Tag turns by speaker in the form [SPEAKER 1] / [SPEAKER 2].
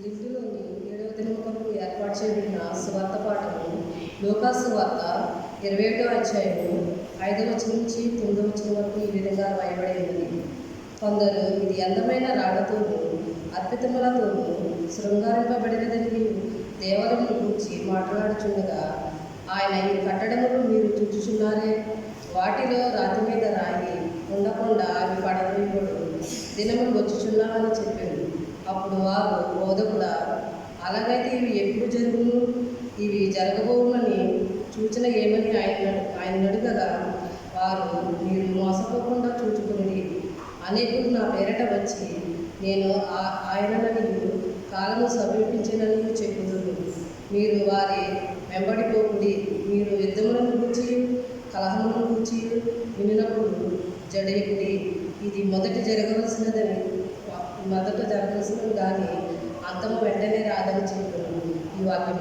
[SPEAKER 1] లింటులోని 7వ దినములకు ఏర్పాటు చేయబడిన సువార్త పాఠము లూకా సువార్త 21వ అధ్యాయము 5వ వచనం నుంచి 9వ వచనం వరకు ఈ విధంగా రాయబడి. కొందరు ఇది అందమైన రాళ్లతోనూ అర్పితములతోనూ శృంగారింపబడినదని దేవాలయమును గూర్చి మాట్లాడుచుండగా, ఆయన ఈ కట్టడములు మీరు చూచుచున్నారే, వాటిలో రాతి మీద రాయి ఉండకుండా అవి పడవేయబడు దినములు వచ్చుచున్నామని చెప్పారు. అప్పుడు వారు, బోధకుడా, అలాగైతే ఇవి ఎప్పుడు జరుగును? ఇవి జరగబోవునని సూచన ఏమని ఆయన అడుగగా, వారు, మీరు మోసపోకుండా చూచుకుని అనేకులు నా పేరట వచ్చి నేను ఆయనననియు కాలము సమీపించినని చెప్పుదురు. మీరు వారి వెంబడిపోకుడి. మీరు యుద్ధములను గూర్చి కలహములను గూర్చి వినినప్పుడు జడేకుడి. ఇది మొదట జరగవలసినది కానీ అంతము వెంటనే రాదని చెప్తున్నాను. ఈ వాక్యం